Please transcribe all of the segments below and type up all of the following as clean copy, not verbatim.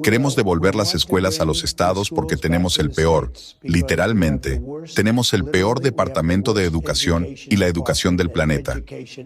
Queremos devolver las escuelas a los estados porque tenemos el peor, literalmente, tenemos el peor departamento de educación y la educación del planeta.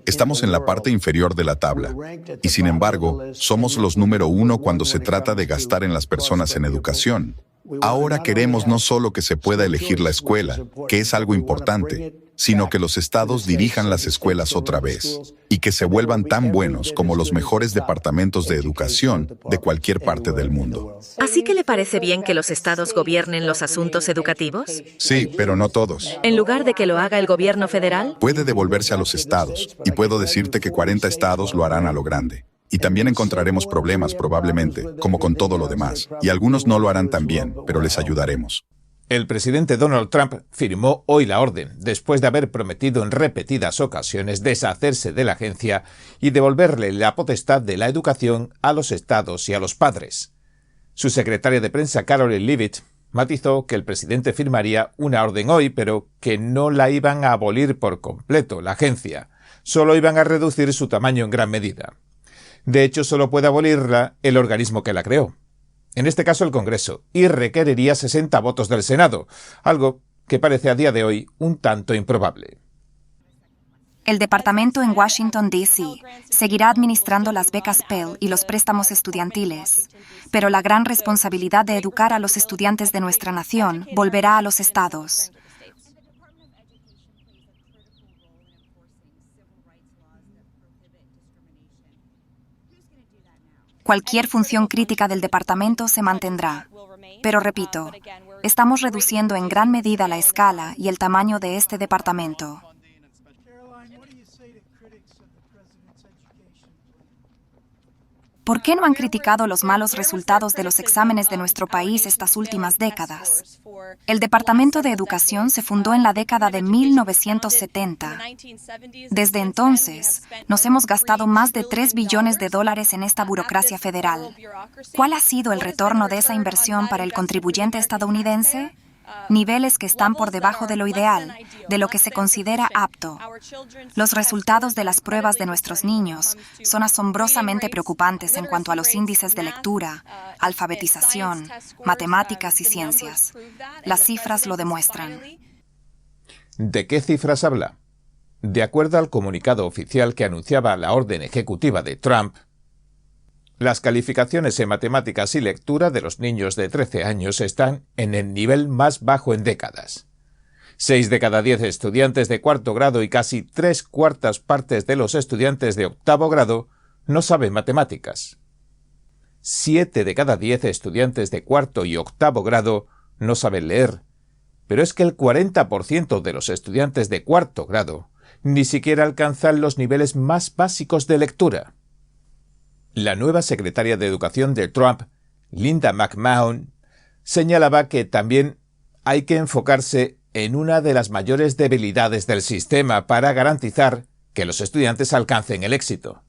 Estamos en la parte inferior de la tabla. Y sin embargo, somos los número 1 cuando se trata de gastar en las personas en educación. Ahora queremos no solo que se pueda elegir la escuela, que es algo importante, sino que los estados dirijan las escuelas otra vez y que se vuelvan tan buenos como los mejores departamentos de educación de cualquier parte del mundo. ¿Así que le parece bien que los estados gobiernen los asuntos educativos? Sí, pero no todos. ¿En lugar de que lo haga el gobierno federal? Puede devolverse a los estados, y puedo decirte que 40 estados lo harán a lo grande. Y también encontraremos problemas probablemente, como con todo lo demás. Y algunos no lo harán tan bien, pero les ayudaremos. El presidente Donald Trump firmó hoy la orden, después de haber prometido en repetidas ocasiones deshacerse de la agencia y devolverle la potestad de la educación a los estados y a los padres. Su secretaria de prensa, Karoline Leavitt, matizó que el presidente firmaría una orden hoy, pero que no la iban a abolir por completo, la agencia. Solo iban a reducir su tamaño en gran medida. De hecho, solo puede abolirla el organismo que la creó, en este caso el Congreso, y requeriría 60 votos del Senado, algo que parece a día de hoy un tanto improbable. El departamento en Washington, D.C. seguirá administrando las becas Pell y los préstamos estudiantiles, pero la gran responsabilidad de educar a los estudiantes de nuestra nación volverá a los estados. Cualquier función crítica del departamento se mantendrá. Pero repito, estamos reduciendo en gran medida la escala y el tamaño de este departamento. ¿Por qué no han criticado los malos resultados de los exámenes de nuestro país estas últimas décadas? El Departamento de Educación se fundó en la década de 1970. Desde entonces, nos hemos gastado más de $3 billones en esta burocracia federal. ¿Cuál ha sido el retorno de esa inversión para el contribuyente estadounidense? Niveles que están por debajo de lo ideal, de lo que se considera apto. Los resultados de las pruebas de nuestros niños son asombrosamente preocupantes en cuanto a los índices de lectura, alfabetización, matemáticas y ciencias. Las cifras lo demuestran. ¿De qué cifras habla? De acuerdo al comunicado oficial que anunciaba la orden ejecutiva de Trump, las calificaciones en matemáticas y lectura de los niños de 13 años están en el nivel más bajo en décadas. 6 de cada 10 estudiantes de cuarto grado y casi 3/4 partes de los estudiantes de octavo grado no saben matemáticas. 7 de cada 10 estudiantes de cuarto y octavo grado no saben leer, pero es que el 40% de los estudiantes de cuarto grado ni siquiera alcanzan los niveles más básicos de lectura. La nueva secretaria de Educación de Trump, Linda McMahon, señalaba que también hay que enfocarse en una de las mayores debilidades del sistema para garantizar que los estudiantes alcancen el éxito.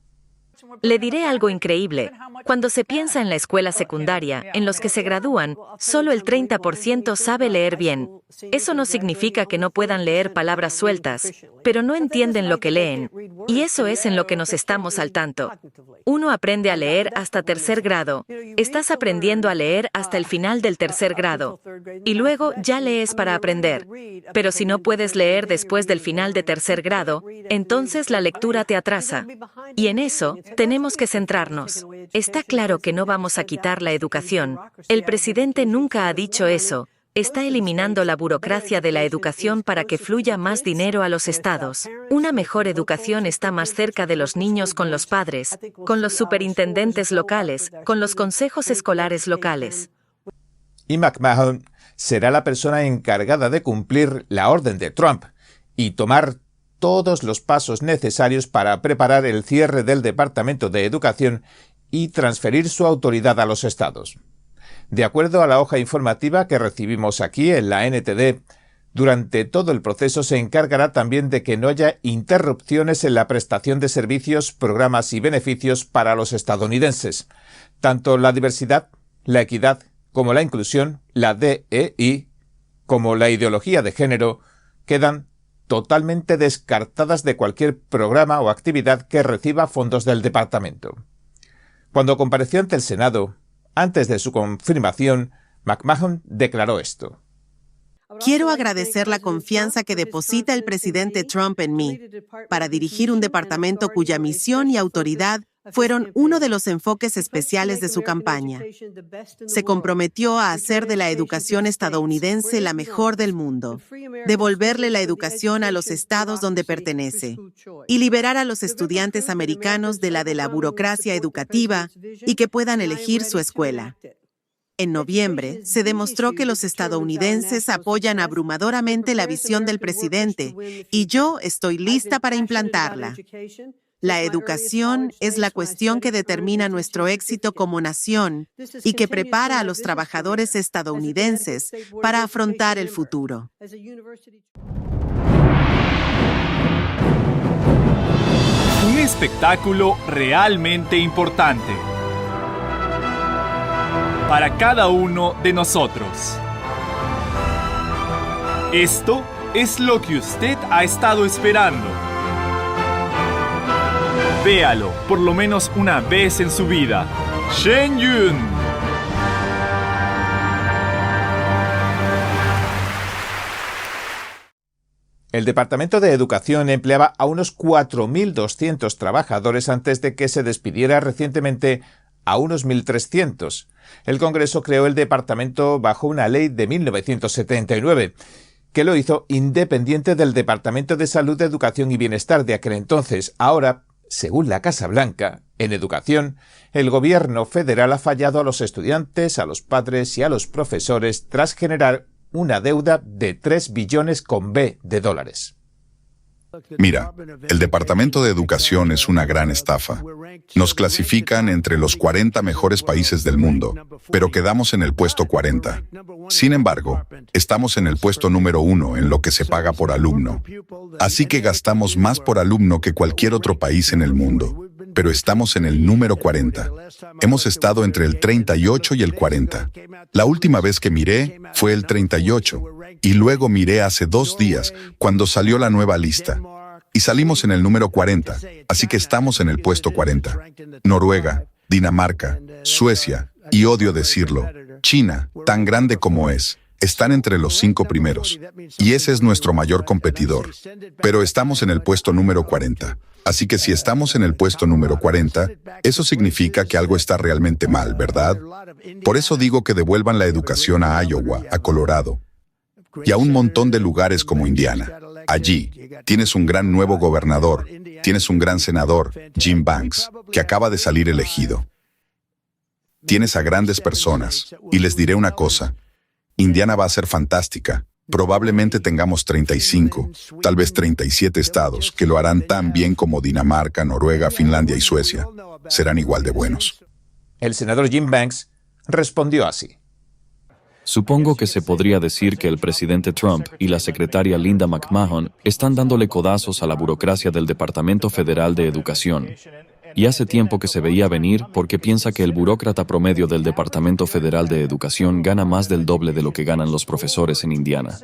Le diré algo increíble. Cuando se piensa en la escuela secundaria, en los que se gradúan, solo el 30% sabe leer bien. Eso no significa que no puedan leer palabras sueltas, pero no entienden lo que leen. Y eso es en lo que nos estamos al tanto. Uno aprende a leer hasta tercer grado. Estás aprendiendo a leer hasta el final del tercer grado. Y luego ya lees para aprender. Pero si no puedes leer después del final de tercer grado, entonces la lectura te atrasa. Y en eso, tenemos que centrarnos. Está claro que no vamos a quitar la educación. El presidente nunca ha dicho eso. Está eliminando la burocracia de la educación para que fluya más dinero a los estados. Una mejor educación está más cerca de los niños con los padres, con los superintendentes locales, con los consejos escolares locales. Y McMahon será la persona encargada de cumplir la orden de Trump y tomar todos los pasos necesarios para preparar el cierre del Departamento de Educación y transferir su autoridad a los estados. De acuerdo a la hoja informativa que recibimos aquí en la NTD, durante todo el proceso se encargará también de que no haya interrupciones en la prestación de servicios, programas y beneficios para los estadounidenses. Tanto la diversidad, la equidad, como la inclusión, la DEI, como la ideología de género, quedan totalmente descartadas de cualquier programa o actividad que reciba fondos del departamento. Cuando compareció ante el Senado, Antes de su confirmación, McMahon declaró esto. Quiero agradecer la confianza que deposita el presidente Trump en mí para dirigir un departamento cuya misión y autoridad fueron uno de los enfoques especiales de su campaña. Se comprometió a hacer de la educación estadounidense la mejor del mundo, devolverle la educación a los estados donde pertenece y liberar a los estudiantes americanos de la burocracia educativa y que puedan elegir su escuela. En noviembre, se demostró que los estadounidenses apoyan abrumadoramente la visión del presidente y yo estoy lista para implantarla. La educación es la cuestión que determina nuestro éxito como nación y que prepara a los trabajadores estadounidenses para afrontar el futuro. Un espectáculo realmente importante para cada uno de nosotros. Esto es lo que usted ha estado esperando. Véalo por lo menos una vez en su vida. Shen Yun. El Departamento de Educación empleaba a unos 4.200 trabajadores antes de que se despidiera recientemente a unos 1.300. El Congreso creó el departamento bajo una ley de 1979, que lo hizo independiente del Departamento de Salud, Educación y Bienestar de aquel entonces. Ahora, según la Casa Blanca, en educación, el gobierno federal ha fallado a los estudiantes, a los padres y a los profesores tras generar una deuda de 3 billones con B de dólares. Mira, el Departamento de Educación es una gran estafa. Nos clasifican entre los 40 mejores países del mundo, pero quedamos en el puesto 40. Sin embargo, estamos en el puesto número 1 en lo que se paga por alumno. Así que gastamos más por alumno que cualquier otro país en el mundo. Pero estamos en el número 40. Hemos estado entre el 38 y el 40. La última vez que miré fue el 38, y luego miré hace 2 días, cuando salió la nueva lista. Y salimos en el número 40, así que estamos en el puesto 40. Noruega, Dinamarca, Suecia, y odio decirlo, China, tan grande como es, están entre los 5 primeros. Y ese es nuestro mayor competidor. Pero estamos en el puesto número 40. Así que si estamos en el puesto número 40, eso significa que algo está realmente mal, ¿verdad? Por eso digo que devuelvan la educación a Iowa, a Colorado, y a un montón de lugares como Indiana. Allí, tienes un gran nuevo gobernador, tienes un gran senador, Jim Banks, que acaba de salir elegido. Tienes a grandes personas, y les diré una cosa, Indiana va a ser fantástica. Probablemente tengamos 35, tal vez 37 estados que lo harán tan bien como Dinamarca, Noruega, Finlandia y Suecia. Serán igual de buenos. El senador Jim Banks respondió así. Supongo que se podría decir que el presidente Trump y la secretaria Linda McMahon están dándole codazos a la burocracia del Departamento Federal de Educación. Y hace tiempo que se veía venir porque piensa que el burócrata promedio del Departamento Federal de Educación gana más del doble de lo que ganan los profesores en Indiana.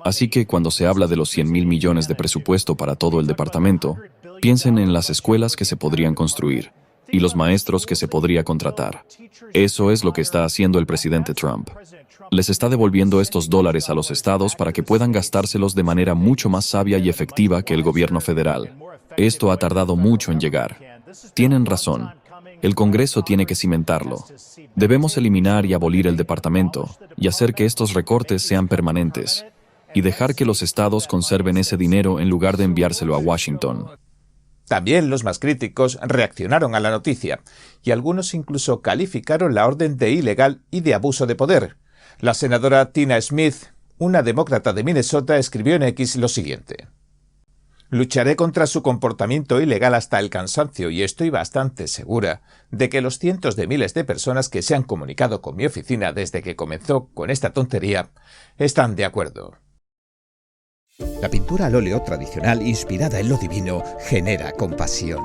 Así que cuando se habla de los 100.000 millones de presupuesto para todo el departamento, piensen en las escuelas que se podrían construir y los maestros que se podría contratar. Eso es lo que está haciendo el presidente Trump. Les está devolviendo estos dólares a los estados para que puedan gastárselos de manera mucho más sabia y efectiva que el gobierno federal. Esto ha tardado mucho en llegar. Tienen razón. El Congreso tiene que cimentarlo. Debemos eliminar y abolir el departamento y hacer que estos recortes sean permanentes y dejar que los estados conserven ese dinero en lugar de enviárselo a Washington. También los más críticos reaccionaron a la noticia y algunos incluso calificaron la orden de ilegal y de abuso de poder. La senadora Tina Smith, una demócrata de Minnesota, escribió en X lo siguiente. Lucharé contra su comportamiento ilegal hasta el cansancio y estoy bastante segura de que los cientos de miles de personas que se han comunicado con mi oficina desde que comenzó con esta tontería están de acuerdo. La pintura al óleo tradicional inspirada en lo divino genera compasión.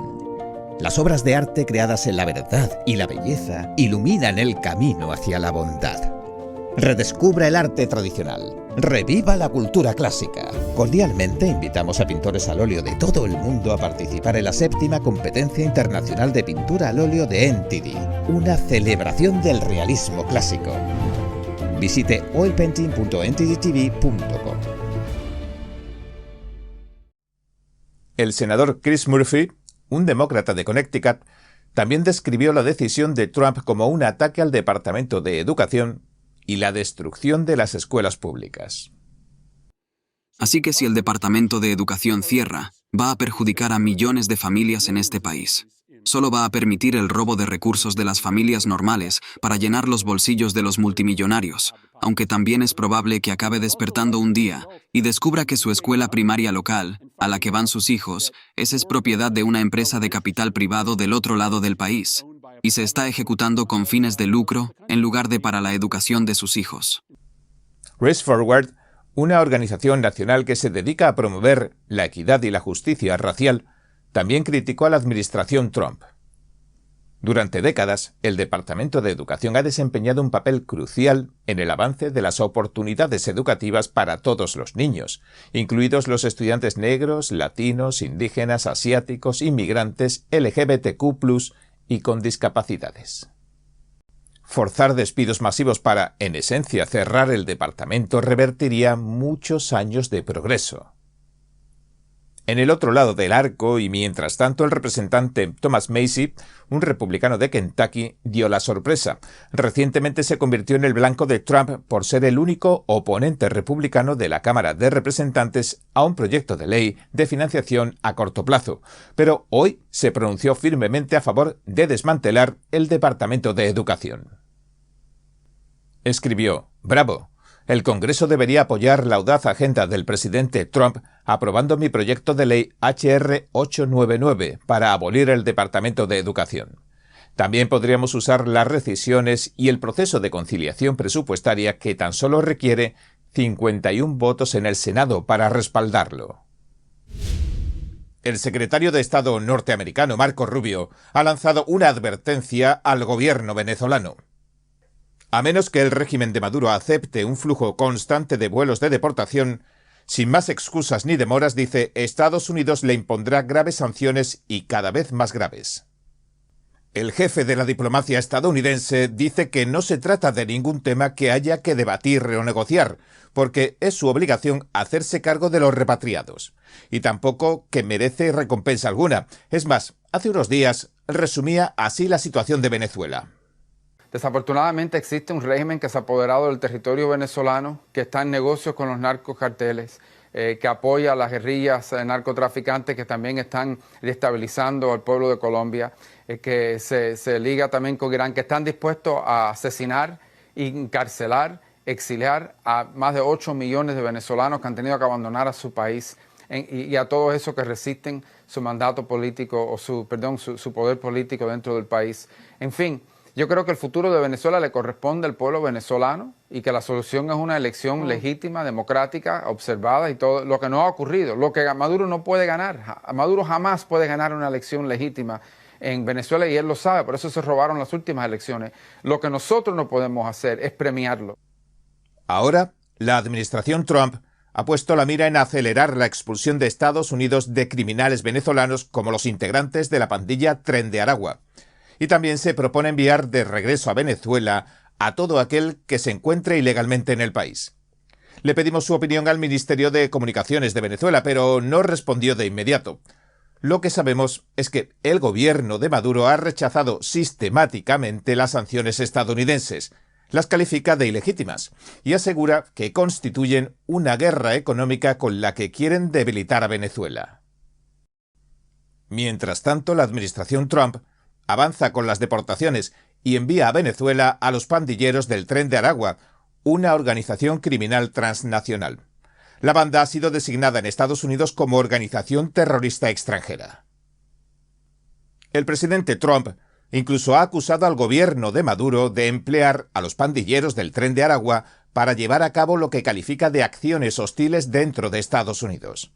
Las obras de arte creadas en la verdad y la belleza iluminan el camino hacia la bondad. Redescubra el arte tradicional. Reviva la cultura clásica. Cordialmente invitamos a pintores al óleo de todo el mundo a participar en la 7ª Competencia Internacional de Pintura al Óleo de NTD, una celebración del realismo clásico. Visite oilpainting.ntdtv.com. El senador Chris Murphy, un demócrata de Connecticut, también describió la decisión de Trump como un ataque al Departamento de Educación y la destrucción de las escuelas públicas. Así que si el Departamento de Educación cierra, va a perjudicar a millones de familias en este país. Solo va a permitir el robo de recursos de las familias normales para llenar los bolsillos de los multimillonarios, aunque también es probable que acabe despertando un día y descubra que su escuela primaria local, a la que van sus hijos, es propiedad de una empresa de capital privado del otro lado del país, y se está ejecutando con fines de lucro en lugar de para la educación de sus hijos. Race Forward, una organización nacional que se dedica a promover la equidad y la justicia racial, también criticó a la administración Trump. Durante décadas, el Departamento de Educación ha desempeñado un papel crucial en el avance de las oportunidades educativas para todos los niños, incluidos los estudiantes negros, latinos, indígenas, asiáticos, inmigrantes, LGBTQ+, y con discapacidades. Forzar despidos masivos para, en esencia, cerrar el departamento revertiría muchos años de progreso. En el otro lado del arco, y mientras tanto, el representante Thomas Massie, un republicano de Kentucky, dio la sorpresa. Recientemente se convirtió en el blanco de Trump por ser el único oponente republicano de la Cámara de Representantes a un proyecto de ley de financiación a corto plazo. Pero hoy se pronunció firmemente a favor de desmantelar el Departamento de Educación. Escribió: «Bravo. El Congreso debería apoyar la audaz agenda del presidente Trump aprobando mi proyecto de ley HR 899 para abolir el Departamento de Educación. También podríamos usar las rescisiones y el proceso de conciliación presupuestaria que tan solo requiere 51 votos en el Senado para respaldarlo». El secretario de Estado norteamericano Marco Rubio ha lanzado una advertencia al gobierno venezolano. A menos que el régimen de Maduro acepte un flujo constante de vuelos de deportación, sin más excusas ni demoras, dice, Estados Unidos le impondrá graves sanciones y cada vez más graves. El jefe de la diplomacia estadounidense dice que no se trata de ningún tema que haya que debatir o negociar, porque es su obligación hacerse cargo de los repatriados, y tampoco que merece recompensa alguna. Es más, hace unos días resumía así la situación de Venezuela. Desafortunadamente existe un régimen que se ha apoderado del territorio venezolano, que está en negocios con los narcocarteles, que apoya a las guerrillas narcotraficantes que también están destabilizando al pueblo de Colombia, que se liga también con Irán, que están dispuestos a asesinar, encarcelar, exiliar a más de 8 millones de venezolanos que han tenido que abandonar a su país y a todos esos que resisten su mandato político o su poder político dentro del país. En fin, yo creo que el futuro de Venezuela le corresponde al pueblo venezolano y que la solución es una elección legítima, democrática, observada y todo lo que no ha ocurrido, lo que Maduro no puede ganar. Maduro jamás puede ganar una elección legítima en Venezuela y él lo sabe, por eso se robaron las últimas elecciones. Lo que nosotros no podemos hacer es premiarlo. Ahora, la administración Trump ha puesto la mira en acelerar la expulsión de Estados Unidos de criminales venezolanos como los integrantes de la pandilla Tren de Aragua. Y también se propone enviar de regreso a Venezuela a todo aquel que se encuentre ilegalmente en el país. Le pedimos su opinión al Ministerio de Comunicaciones de Venezuela, pero no respondió de inmediato. Lo que sabemos es que el gobierno de Maduro ha rechazado sistemáticamente las sanciones estadounidenses, las califica de ilegítimas y asegura que constituyen una guerra económica con la que quieren debilitar a Venezuela. Mientras tanto, la administración Trump avanza con las deportaciones y envía a Venezuela a los pandilleros del Tren de Aragua, una organización criminal transnacional. La banda ha sido designada en Estados Unidos como organización terrorista extranjera. El presidente Trump incluso ha acusado al gobierno de Maduro de emplear a los pandilleros del Tren de Aragua para llevar a cabo lo que califica de acciones hostiles dentro de Estados Unidos.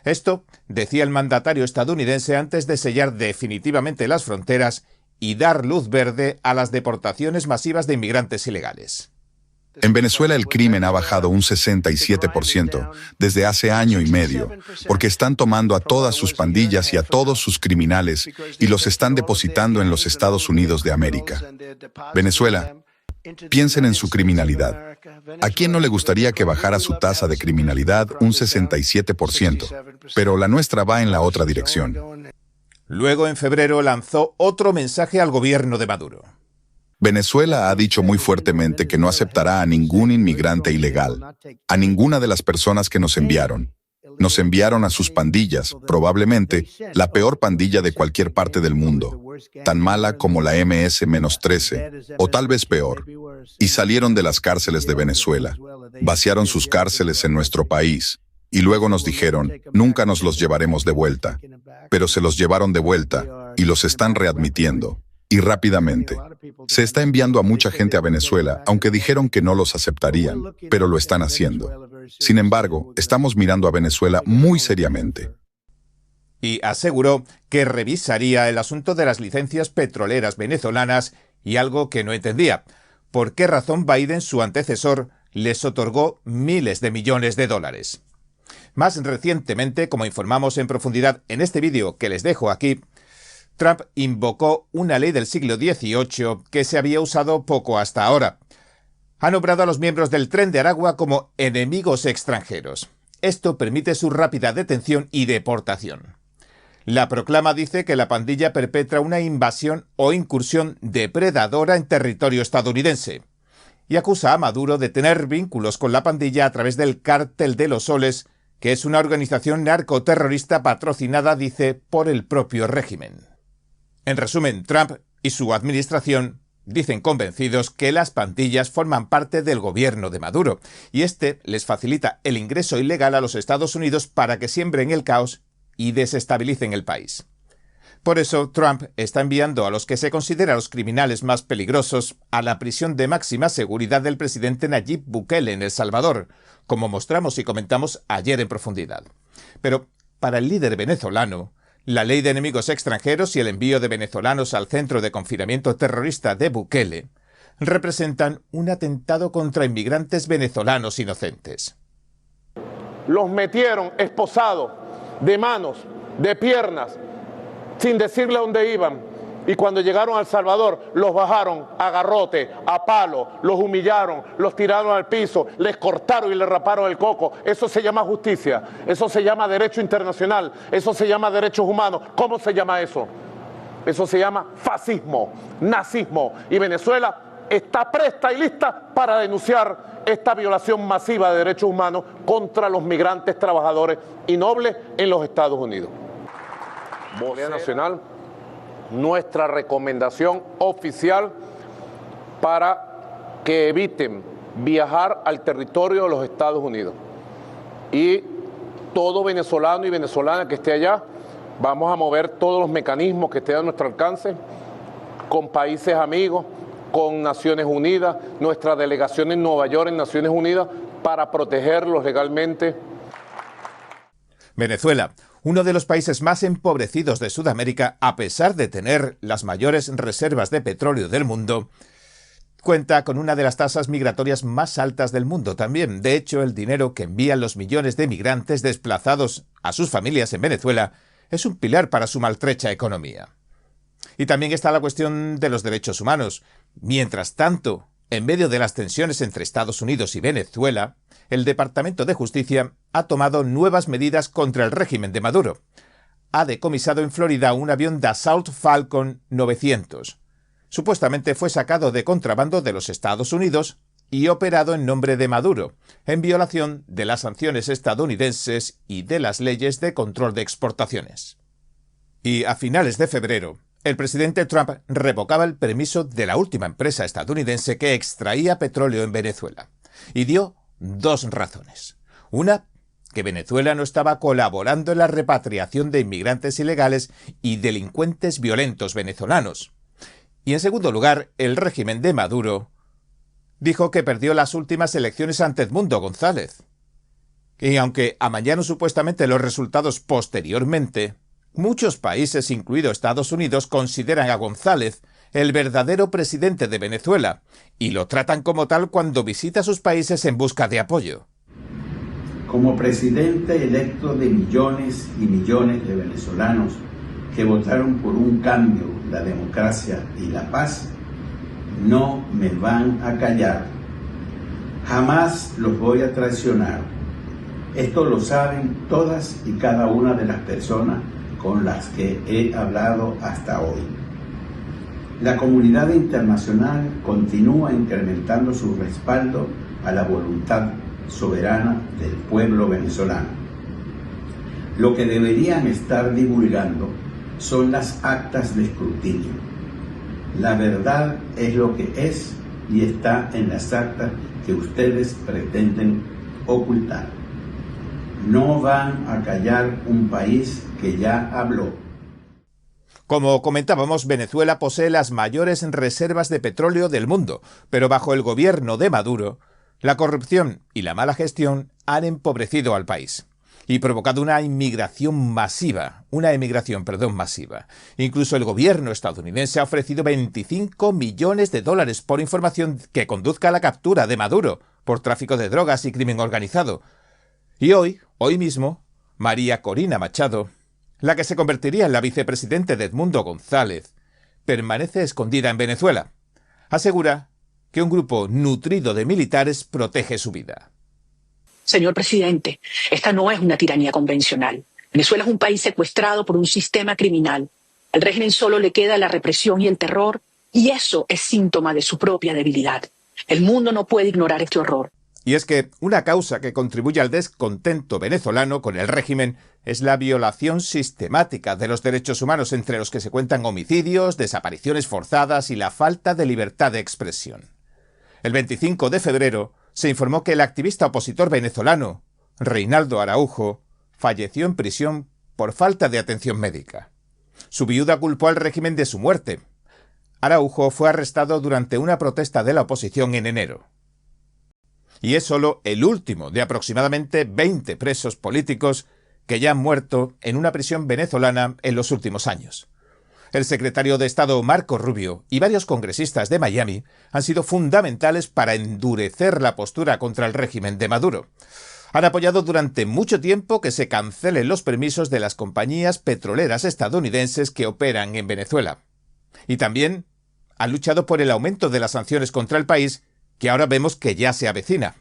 Esto decía el mandatario estadounidense antes de sellar definitivamente las fronteras y dar luz verde a las deportaciones masivas de inmigrantes ilegales. En Venezuela el crimen ha bajado un 67% desde hace año y medio, porque están tomando a todas sus pandillas y a todos sus criminales y los están depositando en los Estados Unidos de América. Venezuela, piensen en su criminalidad. ¿A quién no le gustaría que bajara su tasa de criminalidad un 67%? Pero la nuestra va en la otra dirección. Luego, en febrero, lanzó otro mensaje al gobierno de Maduro. Venezuela ha dicho muy fuertemente que no aceptará a ningún inmigrante ilegal, a ninguna de las personas que nos enviaron. Nos enviaron a sus pandillas, probablemente la peor pandilla de cualquier parte del mundo, tan mala como la MS-13, o tal vez peor. Y salieron de las cárceles de Venezuela, vaciaron sus cárceles en nuestro país, y luego nos dijeron, nunca nos los llevaremos de vuelta. Pero se los llevaron de vuelta, y los están readmitiendo. Y rápidamente. Se está enviando a mucha gente a Venezuela, aunque dijeron que no los aceptarían, pero lo están haciendo. Sin embargo, estamos mirando a Venezuela muy seriamente. Y aseguró que revisaría el asunto de las licencias petroleras venezolanas y algo que no entendía. ¿Por qué razón Biden, su antecesor, les otorgó miles de millones de dólares? Más recientemente, como informamos en profundidad en este vídeo que les dejo aquí, Trump invocó una ley del siglo XVIII que se había usado poco hasta ahora. Ha nombrado a los miembros del Tren de Aragua como enemigos extranjeros. Esto permite su rápida detención y deportación. La proclama dice que la pandilla perpetra una invasión o incursión depredadora en territorio estadounidense y acusa a Maduro de tener vínculos con la pandilla a través del Cártel de los Soles, que es una organización narcoterrorista patrocinada, dice, por el propio régimen. En resumen, Trump y su administración dicen convencidos que las pandillas forman parte del gobierno de Maduro y este les facilita el ingreso ilegal a los Estados Unidos para que siembren el caos y desestabilicen el país. Por eso, Trump está enviando a los que se considera los criminales más peligrosos a la prisión de máxima seguridad del presidente Nayib Bukele en El Salvador, como mostramos y comentamos ayer en profundidad. Pero para el líder venezolano, la ley de enemigos extranjeros y el envío de venezolanos al centro de confinamiento terrorista de Bukele representan un atentado contra inmigrantes venezolanos inocentes. Los metieron esposados, de manos, de piernas, sin decirle dónde iban. Y cuando llegaron a El Salvador, los bajaron a garrote, a palo, los humillaron, los tiraron al piso, les cortaron y les raparon el coco. Eso se llama justicia, eso se llama derecho internacional, eso se llama derechos humanos. ¿Cómo se llama eso? Eso se llama fascismo, nazismo. Y Venezuela está presta y lista para denunciar esta violación masiva de derechos humanos contra los migrantes, trabajadores y nobles en los Estados Unidos. Vocera Nacional, nuestra recomendación oficial para que eviten viajar al territorio de los Estados Unidos. Y todo venezolano y venezolana que esté allá, vamos a mover todos los mecanismos que estén a nuestro alcance, con países amigos, con Naciones Unidas, nuestra delegación en Nueva York en Naciones Unidas, para protegerlos legalmente. Venezuela, uno de los países más empobrecidos de Sudamérica, a pesar de tener las mayores reservas de petróleo del mundo, cuenta con una de las tasas migratorias más altas del mundo también. De hecho, el dinero que envían los millones de migrantes desplazados a sus familias en Venezuela es un pilar para su maltrecha economía. Y también está la cuestión de los derechos humanos. Mientras tanto, en medio de las tensiones entre Estados Unidos y Venezuela, el Departamento de Justicia ha tomado nuevas medidas contra el régimen de Maduro. Ha decomisado en Florida un avión Dassault Falcon 900. Supuestamente fue sacado de contrabando de los Estados Unidos y operado en nombre de Maduro, en violación de las sanciones estadounidenses y de las leyes de control de exportaciones. Y a finales de febrero, el presidente Trump revocaba el permiso de la última empresa estadounidense que extraía petróleo en Venezuela y dio dos razones. Una, que Venezuela no estaba colaborando en la repatriación de inmigrantes ilegales y delincuentes violentos venezolanos. Y en segundo lugar, el régimen de Maduro dijo que perdió las últimas elecciones ante Edmundo González. Y aunque amañaron supuestamente los resultados posteriormente, muchos países, incluido Estados Unidos, consideran a González el verdadero presidente de Venezuela, y lo tratan como tal cuando visita sus países en busca de apoyo. Como presidente electo de millones y millones de venezolanos que votaron por un cambio, la democracia y la paz, no me van a callar. Jamás los voy a traicionar. Esto lo saben todas y cada una de las personas con las que he hablado hasta hoy. La comunidad internacional continúa incrementando su respaldo a la voluntad soberana del pueblo venezolano. Lo que deberían estar divulgando son las actas de escrutinio. La verdad es lo que es y está en las actas que ustedes pretenden ocultar. No van a callar un país que ya habló. Como comentábamos, Venezuela posee las mayores reservas de petróleo del mundo, pero bajo el gobierno de Maduro, la corrupción y la mala gestión han empobrecido al país y provocado una emigración masiva. Incluso el gobierno estadounidense ha ofrecido $25 millones por información que conduzca a la captura de Maduro por tráfico de drogas y crimen organizado. Y hoy mismo, María Corina Machado, la que se convertiría en la vicepresidente de Edmundo González, permanece escondida en Venezuela. Asegura que un grupo nutrido de militares protege su vida. Señor presidente, esta no es una tiranía convencional. Venezuela es un país secuestrado por un sistema criminal. Al régimen solo le queda la represión y el terror, y eso es síntoma de su propia debilidad. El mundo no puede ignorar este horror. Y es que una causa que contribuye al descontento venezolano con el régimen es la violación sistemática de los derechos humanos, entre los que se cuentan homicidios, desapariciones forzadas y la falta de libertad de expresión. El 25 de febrero se informó que el activista opositor venezolano, Reinaldo Araujo, falleció en prisión por falta de atención médica. Su viuda culpó al régimen de su muerte. Araujo fue arrestado durante una protesta de la oposición en enero. Y es solo el último de aproximadamente 20 presos políticos que ya han muerto en una prisión venezolana en los últimos años. El secretario de Estado Marco Rubio y varios congresistas de Miami han sido fundamentales para endurecer la postura contra el régimen de Maduro. Han apoyado durante mucho tiempo que se cancelen los permisos de las compañías petroleras estadounidenses que operan en Venezuela. Y también han luchado por el aumento de las sanciones contra el país, que ahora vemos que ya se avecina.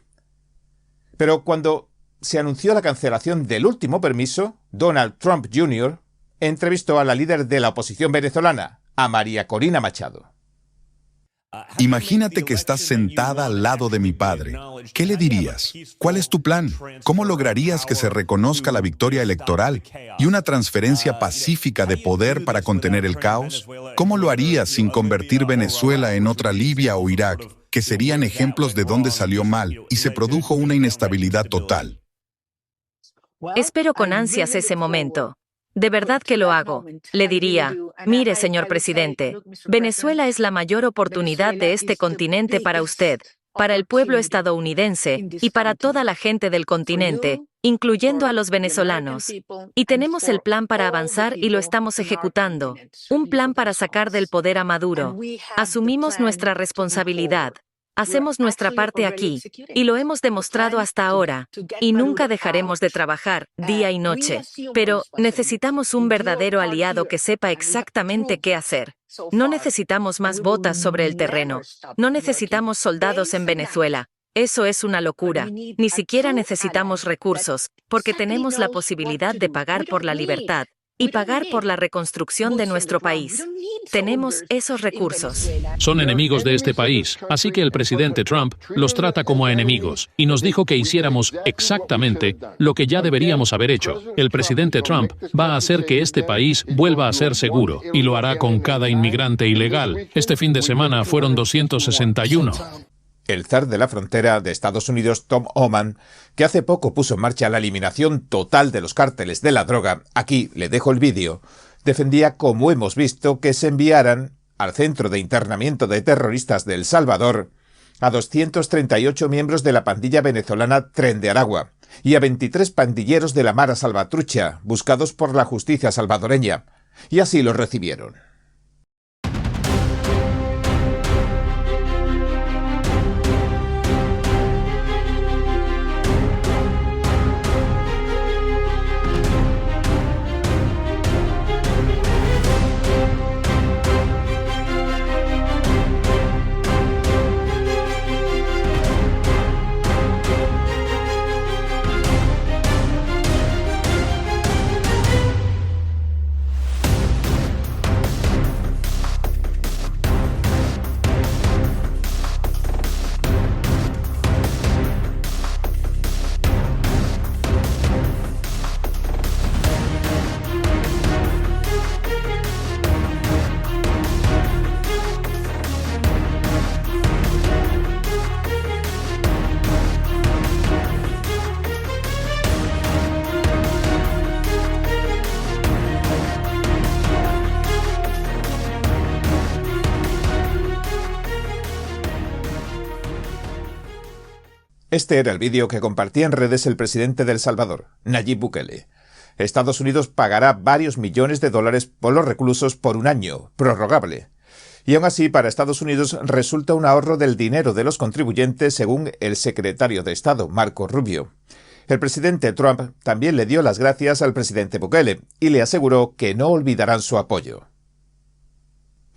Pero cuando se anunció la cancelación del último permiso, Donald Trump Jr. entrevistó a la líder de la oposición venezolana, a María Corina Machado. Imagínate que estás sentada al lado de mi padre. ¿Qué le dirías? ¿Cuál es tu plan? ¿Cómo lograrías que se reconozca la victoria electoral y una transferencia pacífica de poder para contener el caos? ¿Cómo lo harías sin convertir Venezuela en otra Libia o Irak, que serían ejemplos de dónde salió mal y se produjo una inestabilidad total? Espero con ansias ese momento. De verdad que lo hago. Le diría, mire, señor presidente, Venezuela es la mayor oportunidad de este continente para usted, para el pueblo estadounidense y para toda la gente del continente, incluyendo a los venezolanos. Y tenemos el plan para avanzar y lo estamos ejecutando. Un plan para sacar del poder a Maduro. Asumimos nuestra responsabilidad. Hacemos nuestra parte aquí, y lo hemos demostrado hasta ahora, y nunca dejaremos de trabajar, día y noche. Pero necesitamos un verdadero aliado que sepa exactamente qué hacer. No necesitamos más botas sobre el terreno. No necesitamos soldados en Venezuela. Eso es una locura. Ni siquiera necesitamos recursos, porque tenemos la posibilidad de pagar por la libertad y pagar por la reconstrucción de nuestro país. Tenemos esos recursos. Son enemigos de este país, así que el presidente Trump los trata como a enemigos y nos dijo que hiciéramos exactamente lo que ya deberíamos haber hecho. El presidente Trump va a hacer que este país vuelva a ser seguro y lo hará con cada inmigrante ilegal. Este fin de semana fueron 261. El zar de la frontera de Estados Unidos, Tom Homan, que hace poco puso en marcha la eliminación total de los cárteles de la droga, aquí le dejo el vídeo, defendía, como hemos visto, que se enviaran al centro de internamiento de terroristas de El Salvador a 238 miembros de la pandilla venezolana Tren de Aragua y a 23 pandilleros de la Mara Salvatrucha, buscados por la justicia salvadoreña. Y así los recibieron. Este era el vídeo que compartía en redes el presidente de El Salvador, Nayib Bukele. Estados Unidos pagará varios millones de dólares por los reclusos por un año, prorrogable. Y aún así, para Estados Unidos resulta un ahorro del dinero de los contribuyentes, según el secretario de Estado, Marco Rubio. El presidente Trump también le dio las gracias al presidente Bukele y le aseguró que no olvidarán su apoyo.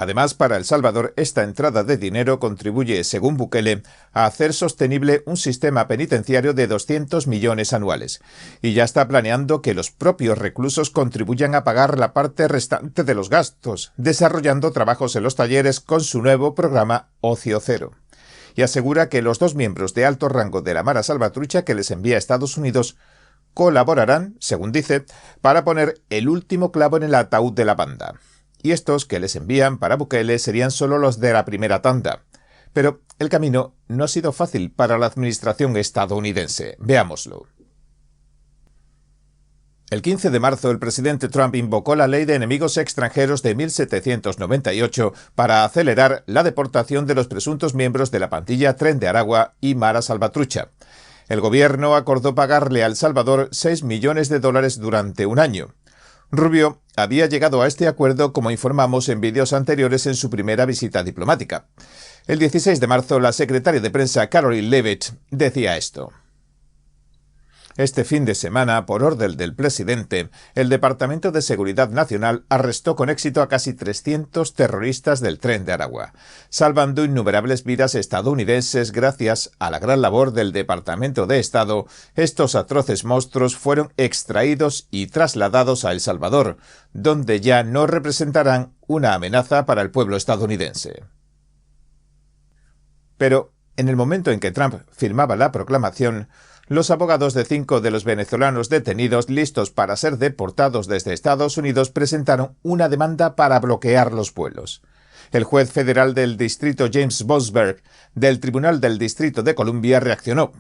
Además, para El Salvador, esta entrada de dinero contribuye, según Bukele, a hacer sostenible un sistema penitenciario de 200 millones anuales, y ya está planeando que los propios reclusos contribuyan a pagar la parte restante de los gastos, desarrollando trabajos en los talleres con su nuevo programa Ocio Cero. Y asegura que los 2 miembros de alto rango de la Mara Salvatrucha que les envía a Estados Unidos colaborarán, según dice, para poner el último clavo en el ataúd de la banda. Y estos que les envían para Bukele serían solo los de la primera tanda. Pero el camino no ha sido fácil para la administración estadounidense. Veámoslo. El 15 de marzo, el presidente Trump invocó la Ley de Enemigos Extranjeros de 1798 para acelerar la deportación de los presuntos miembros de la pandilla Tren de Aragua y Mara Salvatrucha. El gobierno acordó pagarle a El Salvador $6 millones durante un año. Rubio había llegado a este acuerdo, como informamos en vídeos anteriores, en su primera visita diplomática. El 16 de marzo, la secretaria de prensa Caroline Leavitt decía esto. Este fin de semana, por orden del presidente, el Departamento de Seguridad Nacional arrestó con éxito a casi 300 terroristas del Tren de Aragua, salvando innumerables vidas estadounidenses gracias a la gran labor del Departamento de Estado. Estos atroces monstruos fueron extraídos y trasladados a El Salvador, donde ya no representarán una amenaza para el pueblo estadounidense. Pero, en el momento en que Trump firmaba la proclamación, los abogados de 5 de los venezolanos detenidos listos para ser deportados desde Estados Unidos presentaron una demanda para bloquear los vuelos. El juez federal del distrito James Boasberg del Tribunal del Distrito de Columbia reaccionó.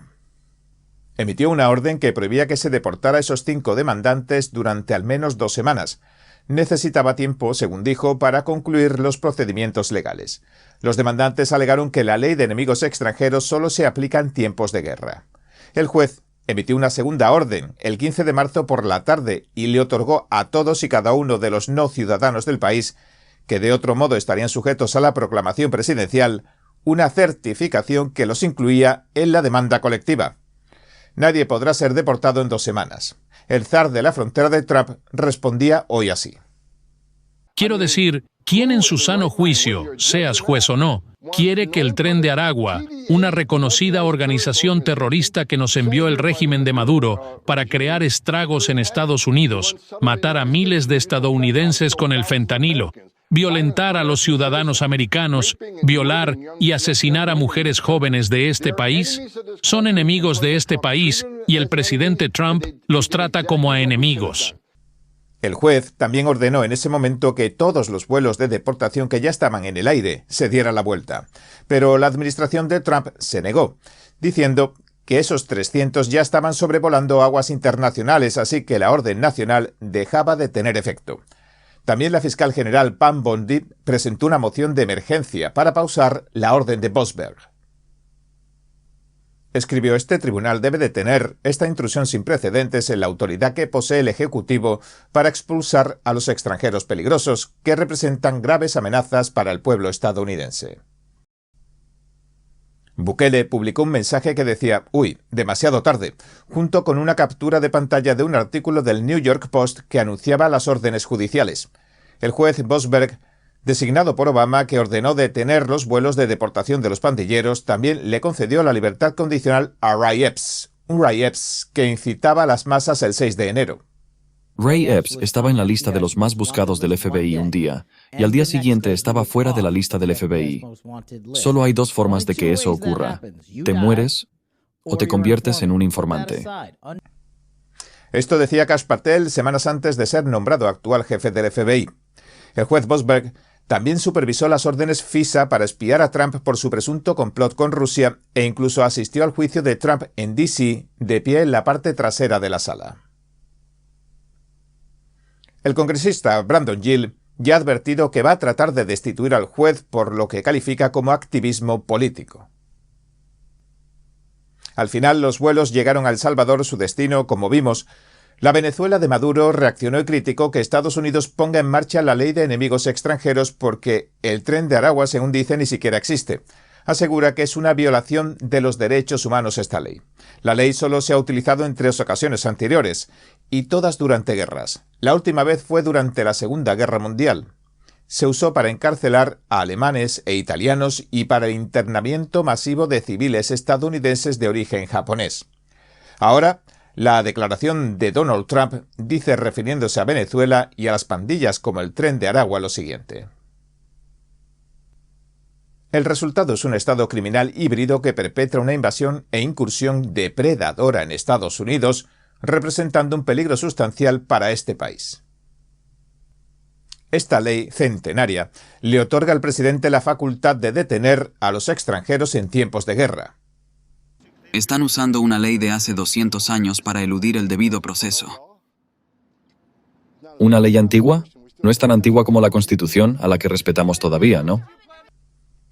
Emitió una orden que prohibía que se deportara a esos 5 demandantes durante al menos 2 semanas. Necesitaba tiempo, según dijo, para concluir los procedimientos legales. Los demandantes alegaron que la ley de enemigos extranjeros solo se aplica en tiempos de guerra. El juez emitió una segunda orden el 15 de marzo por la tarde y le otorgó a todos y cada uno de los no ciudadanos del país, que de otro modo estarían sujetos a la proclamación presidencial, una certificación que los incluía en la demanda colectiva. Nadie podrá ser deportado en 2 semanas. El zar de la frontera de Trump respondía hoy así. Quiero decir, ¿quién en su sano juicio, seas juez o no, quiere que el Tren de Aragua, una reconocida organización terrorista que nos envió el régimen de Maduro para crear estragos en Estados Unidos, matar a miles de estadounidenses con el fentanilo, violentar a los ciudadanos americanos, violar y asesinar a mujeres jóvenes de este país? Son enemigos de este país y el presidente Trump los trata como a enemigos. El juez también ordenó en ese momento que todos los vuelos de deportación que ya estaban en el aire se dieran la vuelta. Pero la administración de Trump se negó, diciendo que esos 300 ya estaban sobrevolando aguas internacionales, así que la orden nacional dejaba de tener efecto. También la fiscal general Pam Bondi presentó una moción de emergencia para pausar la orden de Boasberg. Escribió: este tribunal debe detener esta intrusión sin precedentes en la autoridad que posee el Ejecutivo para expulsar a los extranjeros peligrosos que representan graves amenazas para el pueblo estadounidense. Bukele publicó un mensaje que decía «Uy, demasiado tarde», junto con una captura de pantalla de un artículo del New York Post que anunciaba las órdenes judiciales. El juez Boasberg, designado por Obama, que ordenó detener los vuelos de deportación de los pandilleros, también le concedió la libertad condicional a Ray Epps, un Ray Epps que incitaba a las masas el 6 de enero. Ray Epps estaba en la lista de los más buscados del FBI un día, y al día siguiente estaba fuera de la lista del FBI. Solo hay 2 formas de que eso ocurra: te mueres o te conviertes en un informante. Esto decía Kash Patel semanas antes de ser nombrado actual jefe del FBI. El juez Boasberg también supervisó las órdenes FISA para espiar a Trump por su presunto complot con Rusia e incluso asistió al juicio de Trump en D.C. de pie en la parte trasera de la sala. El congresista Brandon Gill ya ha advertido que va a tratar de destituir al juez por lo que califica como activismo político. Al final, los vuelos llegaron a El Salvador, su destino, como vimos. La Venezuela de Maduro reaccionó y criticó que Estados Unidos ponga en marcha la ley de enemigos extranjeros porque el Tren de Aragua, según dice, ni siquiera existe. Asegura que es una violación de los derechos humanos esta ley. La ley solo se ha utilizado en 3 ocasiones anteriores, y todas durante guerras. La última vez fue durante la Segunda Guerra Mundial. Se usó para encarcelar a alemanes e italianos y para el internamiento masivo de civiles estadounidenses de origen japonés. Ahora, la declaración de Donald Trump dice, refiriéndose a Venezuela y a las pandillas como el Tren de Aragua, lo siguiente. El resultado es un estado criminal híbrido que perpetra una invasión e incursión depredadora en Estados Unidos, representando un peligro sustancial para este país. Esta ley centenaria le otorga al presidente la facultad de detener a los extranjeros en tiempos de guerra. Están usando una ley de hace 200 años para eludir el debido proceso. ¿Una ley antigua? No es tan antigua como la Constitución, a la que respetamos todavía, ¿no?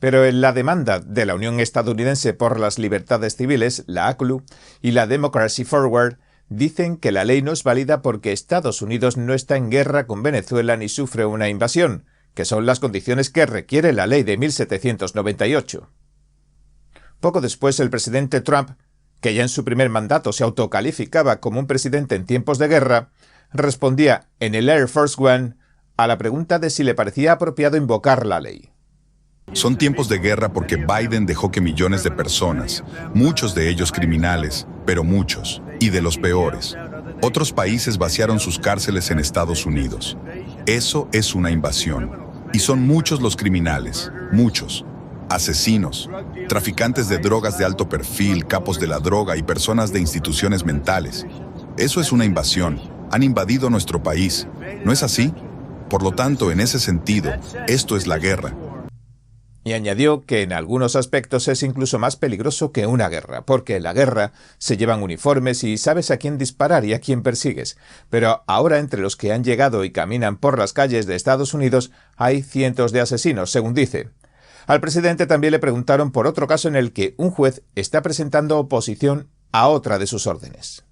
Pero en la demanda de la Unión Estadounidense por las Libertades Civiles, la ACLU, y la Democracy Forward, dicen que la ley no es válida porque Estados Unidos no está en guerra con Venezuela ni sufre una invasión, que son las condiciones que requiere la ley de 1798. Poco después, el presidente Trump, que ya en su primer mandato se autocalificaba como un presidente en tiempos de guerra, respondía en el Air Force One a la pregunta de si le parecía apropiado invocar la ley. Son tiempos de guerra porque Biden dejó que millones de personas, muchos de ellos criminales, pero muchos, y de los peores, otros países vaciaron sus cárceles en Estados Unidos. Eso es una invasión. Y son muchos los criminales, muchos. Asesinos, traficantes de drogas de alto perfil, capos de la droga y personas de instituciones mentales. Eso es una invasión. Han invadido nuestro país. ¿No es así? Por lo tanto, en ese sentido, esto es la guerra. Y añadió que en algunos aspectos es incluso más peligroso que una guerra, porque en la guerra se llevan uniformes y sabes a quién disparar y a quién persigues. Pero ahora entre los que han llegado y caminan por las calles de Estados Unidos hay cientos de asesinos, según dice. Al presidente también le preguntaron por otro caso en el que un juez está presentando oposición a otra de sus órdenes.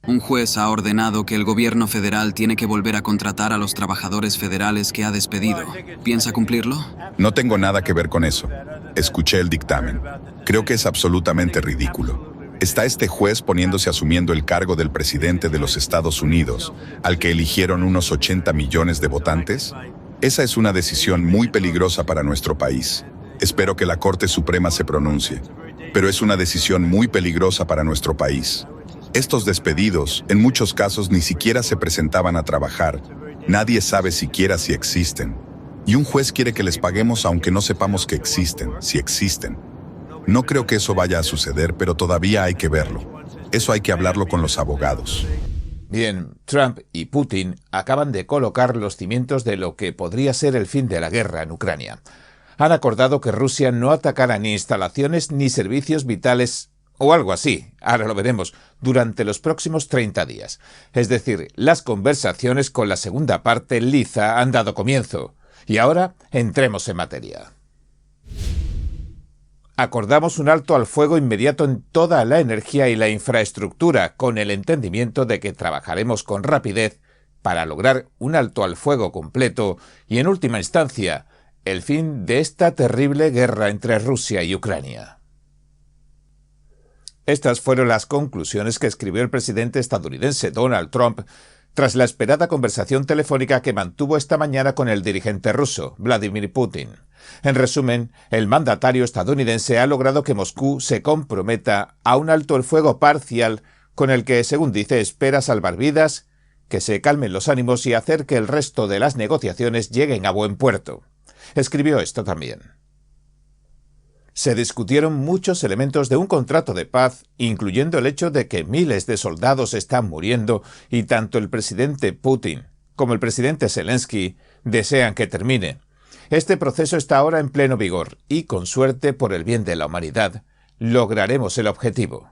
Un juez ha ordenado que el gobierno federal tiene que volver a contratar a los trabajadores federales que ha despedido. ¿Piensa cumplirlo? No tengo nada que ver con eso. Escuché el dictamen. Creo que es absolutamente ridículo. ¿Está este juez poniéndose asumiendo el cargo del presidente de los Estados Unidos, al que eligieron unos 80 millones de votantes? Esa es una decisión muy peligrosa para nuestro país. Espero que la Corte Suprema se pronuncie. Pero es una decisión muy peligrosa para nuestro país. Estos despedidos, en muchos casos, ni siquiera se presentaban a trabajar. Nadie sabe siquiera si existen. Y un juez quiere que les paguemos aunque no sepamos que existen, si existen. No creo que eso vaya a suceder, pero todavía hay que verlo. Eso hay que hablarlo con los abogados. Bien, Trump y Putin acaban de colocar los cimientos de lo que podría ser el fin de la guerra en Ucrania. Han acordado que Rusia no atacará ni instalaciones ni servicios vitales o algo así, ahora lo veremos, durante los próximos 30 días. Es decir, las conversaciones con la segunda parte liza han dado comienzo. Y ahora entremos en materia. Acordamos un alto al fuego inmediato en toda la energía y la infraestructura, con el entendimiento de que trabajaremos con rapidez para lograr un alto al fuego completo y, en última instancia, el fin de esta terrible guerra entre Rusia y Ucrania. Estas fueron las conclusiones que escribió el presidente estadounidense Donald Trump tras la esperada conversación telefónica que mantuvo esta mañana con el dirigente ruso, Vladimir Putin. En resumen, el mandatario estadounidense ha logrado que Moscú se comprometa a un alto el fuego parcial con el que, según dice, espera salvar vidas, que se calmen los ánimos y hacer que el resto de las negociaciones lleguen a buen puerto. Escribió esto también. Se discutieron muchos elementos de un contrato de paz, incluyendo el hecho de que miles de soldados están muriendo y tanto el presidente Putin como el presidente Zelensky desean que termine. Este proceso está ahora en pleno vigor y, con suerte, por el bien de la humanidad, lograremos el objetivo.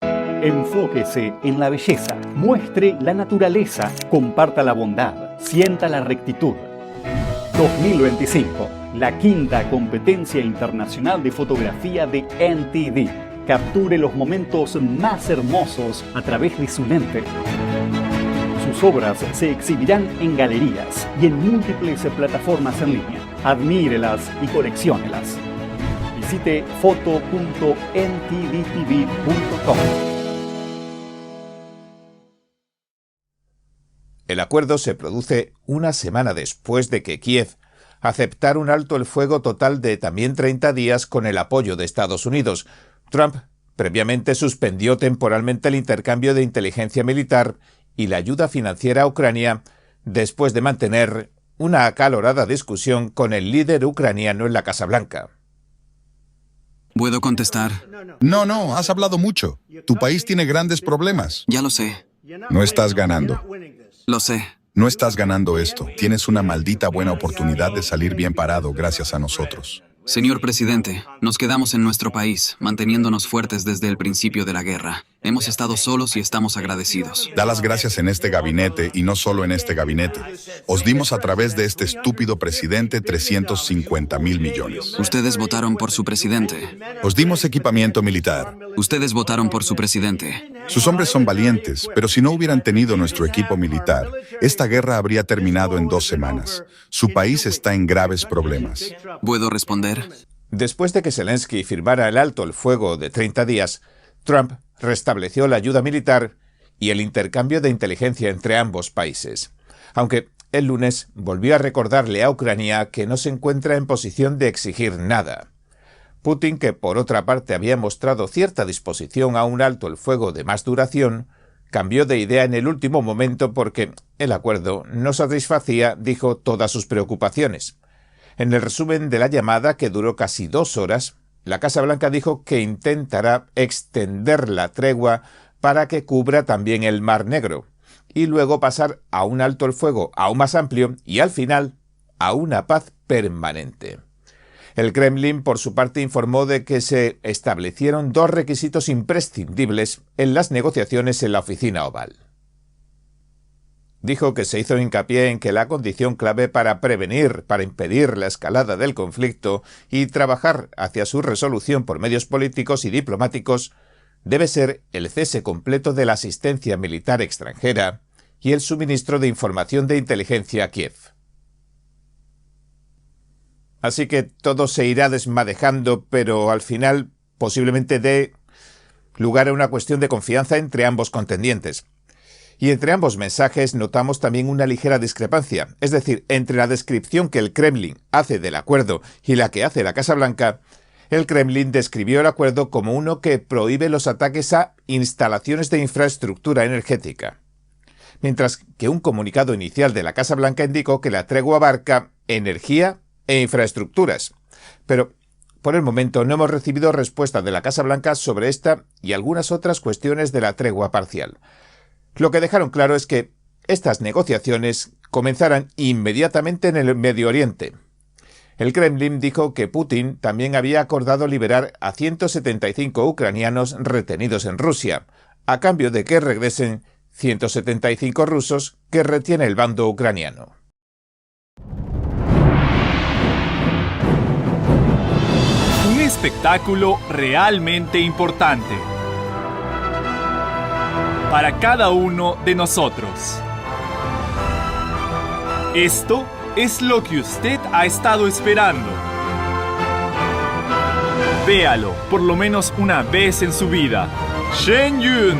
Enfóquese en la belleza, muestre la naturaleza, comparta la bondad, sienta la rectitud. 2025, la 5ª competencia internacional de fotografía de NTD. capture los momentos más hermosos a través de su lente. Sus obras se exhibirán en galerías y en múltiples plataformas en línea. Admírelas y colecciónelas. Visite foto.ntdtv.com. El acuerdo se produce una semana después de que Kiev aceptara un alto el fuego total de también 30 días con el apoyo de Estados Unidos. Trump previamente suspendió temporalmente el intercambio de inteligencia militar y la ayuda financiera a Ucrania después de mantener una acalorada discusión con el líder ucraniano en la Casa Blanca. ¿Puedo contestar? No, has hablado mucho. Tu país tiene grandes problemas. Ya lo sé. No estás ganando. Lo sé. No estás ganando esto. Tienes una maldita buena oportunidad de salir bien parado gracias a nosotros. Señor presidente, nos quedamos en nuestro país, manteniéndonos fuertes desde el principio de la guerra. Hemos estado solos y estamos agradecidos. Da las gracias en este gabinete y no solo en este gabinete. Os dimos a través de este estúpido presidente 350,000 millones. Ustedes votaron por su presidente. Os dimos equipamiento militar. Ustedes votaron por su presidente. Sus hombres son valientes, pero si no hubieran tenido nuestro equipo militar, esta guerra habría terminado en 2 semanas. Su país está en graves problemas. ¿Puedo responder? Después de que Zelensky firmara el alto el fuego de 30 días, Trump restableció la ayuda militar y el intercambio de inteligencia entre ambos países. Aunque el lunes volvió a recordarle a Ucrania que no se encuentra en posición de exigir nada. Putin, que por otra parte había mostrado cierta disposición a un alto el fuego de más duración, cambió de idea en el último momento porque el acuerdo no satisfacía, dijo, todas sus preocupaciones. En el resumen de la llamada, que duró casi 2 horas, la Casa Blanca dijo que intentará extender la tregua para que cubra también el Mar Negro, y luego pasar a un alto el fuego aún más amplio y, al final, a una paz permanente. El Kremlin, por su parte, informó de que se establecieron 2 requisitos imprescindibles en las negociaciones en la Oficina Oval. Dijo que se hizo hincapié en que la condición clave para impedir la escalada del conflicto y trabajar hacia su resolución por medios políticos y diplomáticos debe ser el cese completo de la asistencia militar extranjera y el suministro de información de inteligencia a Kiev. Así que todo se irá desmadejando, pero al final posiblemente dé lugar a una cuestión de confianza entre ambos contendientes. Y entre ambos mensajes notamos también una ligera discrepancia, es decir, entre la descripción que el Kremlin hace del acuerdo y la que hace la Casa Blanca. El Kremlin describió el acuerdo como uno que prohíbe los ataques a instalaciones de infraestructura energética, mientras que un comunicado inicial de la Casa Blanca indicó que la tregua abarca energía e infraestructuras. Pero por el momento no hemos recibido respuesta de la Casa Blanca sobre esta y algunas otras cuestiones de la tregua parcial. Lo que dejaron claro es que estas negociaciones comenzarán inmediatamente en el Medio Oriente. El Kremlin dijo que Putin también había acordado liberar a 175 ucranianos retenidos en Rusia, a cambio de que regresen 175 rusos que retiene el bando ucraniano. Un espectáculo realmente importante para cada uno de nosotros. Esto es lo que usted ha estado esperando. Véalo por lo menos una vez en su vida. Shen Yun.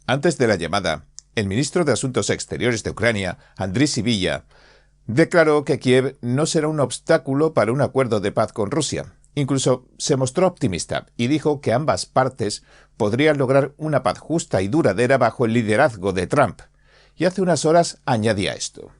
Antes de la llamada, el ministro de Asuntos Exteriores de Ucrania, Andriy Sybiha, declaró que Kiev no será un obstáculo para un acuerdo de paz con Rusia. Incluso se mostró optimista y dijo que ambas partes podrían lograr una paz justa y duradera bajo el liderazgo de Trump. Y hace unas horas añadía esto.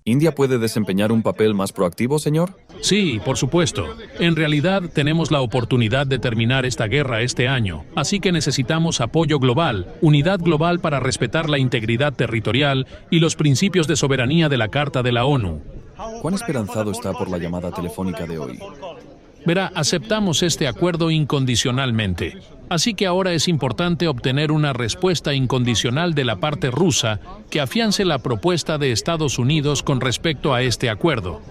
¿India puede desempeñar un papel más proactivo, señor? Sí, por supuesto. En realidad tenemos la oportunidad de terminar esta guerra este año, así que necesitamos apoyo global, unidad global para respetar la integridad territorial y los principios de soberanía de la Carta de la ONU. ¿Cuán esperanzado está por la llamada telefónica de hoy? Verá, aceptamos este acuerdo incondicionalmente. Así que ahora es importante obtener una respuesta incondicional de la parte rusa que afiance la propuesta de Estados Unidos con respecto a este acuerdo.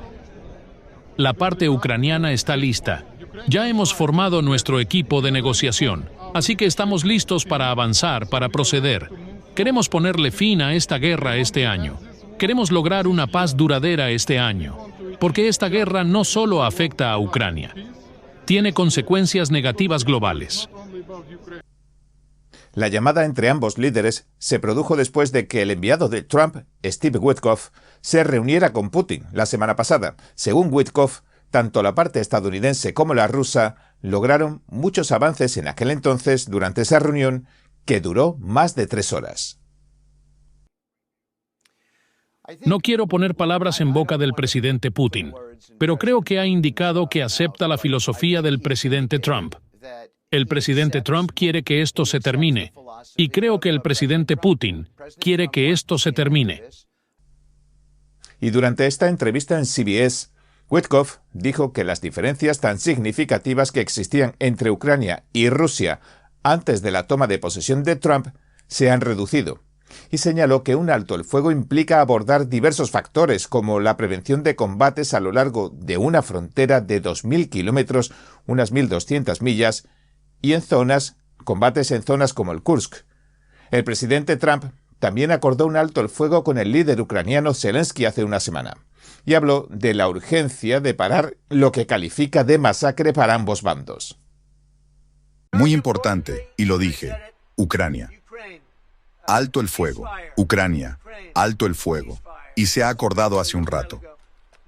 La parte ucraniana está lista. Ya hemos formado nuestro equipo de negociación, así que estamos listos para avanzar, para proceder. Queremos ponerle fin a esta guerra este año. Queremos lograr una paz duradera este año, porque esta guerra no solo afecta a Ucrania, tiene consecuencias negativas globales. La llamada entre ambos líderes se produjo después de que el enviado de Trump, Steve Witkoff, se reuniera con Putin la semana pasada. Según Witkoff, tanto la parte estadounidense como la rusa lograron muchos avances en aquel entonces durante esa reunión que duró más de 3 horas. No quiero poner palabras en boca del presidente Putin, pero creo que ha indicado que acepta la filosofía del presidente Trump. El presidente Trump quiere que esto se termine, y creo que el presidente Putin quiere que esto se termine. Y durante esta entrevista en CBS, Witkoff dijo que las diferencias tan significativas que existían entre Ucrania y Rusia antes de la toma de posesión de Trump se han reducido, y señaló que un alto el fuego implica abordar diversos factores como la prevención de combates a lo largo de una frontera de 2.000 kilómetros, unas 1.200 millas, y combates en zonas como el Kursk. El presidente Trump también acordó un alto el fuego con el líder ucraniano Zelensky hace una semana, y habló de la urgencia de parar lo que califica de masacre para ambos bandos. Muy importante, y lo dije, Ucrania. Alto el fuego. Ucrania. Alto el fuego. Y se ha acordado hace un rato.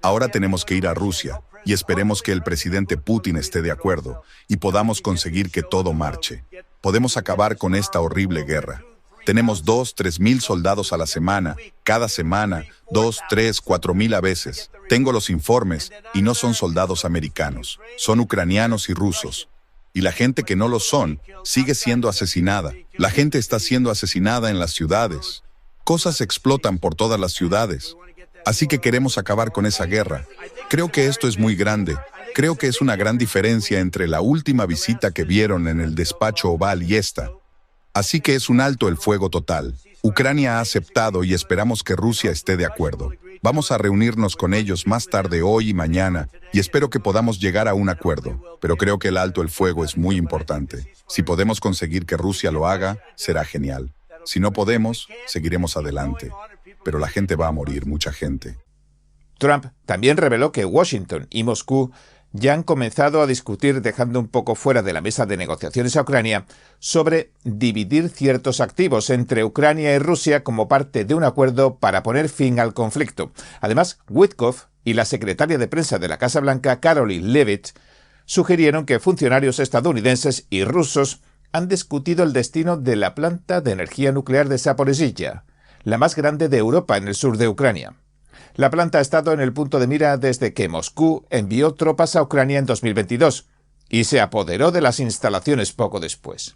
Ahora tenemos que ir a Rusia, y esperemos que el presidente Putin esté de acuerdo, y podamos conseguir que todo marche. Podemos acabar con esta horrible guerra. Tenemos 2.000-3.000 soldados a la semana, cada semana, 2.000-3.000-4.000 a veces. Tengo los informes, y no son soldados americanos, son ucranianos y rusos. Y la gente que no lo son, sigue siendo asesinada. La gente está siendo asesinada en las ciudades. Cosas explotan por todas las ciudades. Así que queremos acabar con esa guerra. Creo que esto es muy grande. Creo que es una gran diferencia entre la última visita que vieron en el despacho Oval y esta. Así que es un alto el fuego total. Ucrania ha aceptado y esperamos que Rusia esté de acuerdo. Vamos a reunirnos con ellos más tarde hoy y mañana, y espero que podamos llegar a un acuerdo. Pero creo que el alto el fuego es muy importante. Si podemos conseguir que Rusia lo haga, será genial. Si no podemos, seguiremos adelante. Pero la gente va a morir, mucha gente. Trump también reveló que Washington y Moscú ya han comenzado a discutir, dejando un poco fuera de la mesa de negociaciones a Ucrania, sobre dividir ciertos activos entre Ucrania y Rusia como parte de un acuerdo para poner fin al conflicto. Además, Witkoff y la secretaria de prensa de la Casa Blanca, Karoline Leavitt, sugirieron que funcionarios estadounidenses y rusos han discutido el destino de la planta de energía nuclear de Zaporizhzhia, la más grande de Europa en el sur de Ucrania. La planta ha estado en el punto de mira desde que Moscú envió tropas a Ucrania en 2022 y se apoderó de las instalaciones poco después.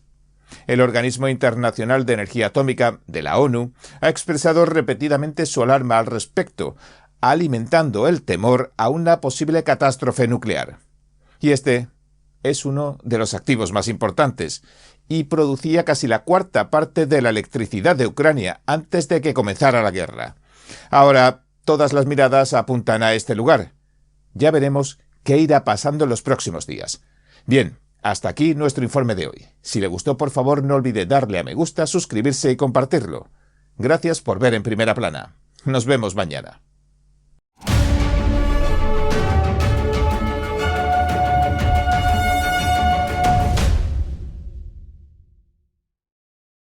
El Organismo Internacional de Energía Atómica de la ONU ha expresado repetidamente su alarma al respecto, alimentando el temor a una posible catástrofe nuclear. Y este es uno de los activos más importantes y producía casi la 1/4 parte de la electricidad de Ucrania antes de que comenzara la guerra. Ahora, todas las miradas apuntan a este lugar. Ya veremos qué irá pasando en los próximos días. Bien, hasta aquí nuestro informe de hoy. Si le gustó, por favor, no olvide darle a me gusta, suscribirse y compartirlo. Gracias por ver En Primera Plana. Nos vemos mañana.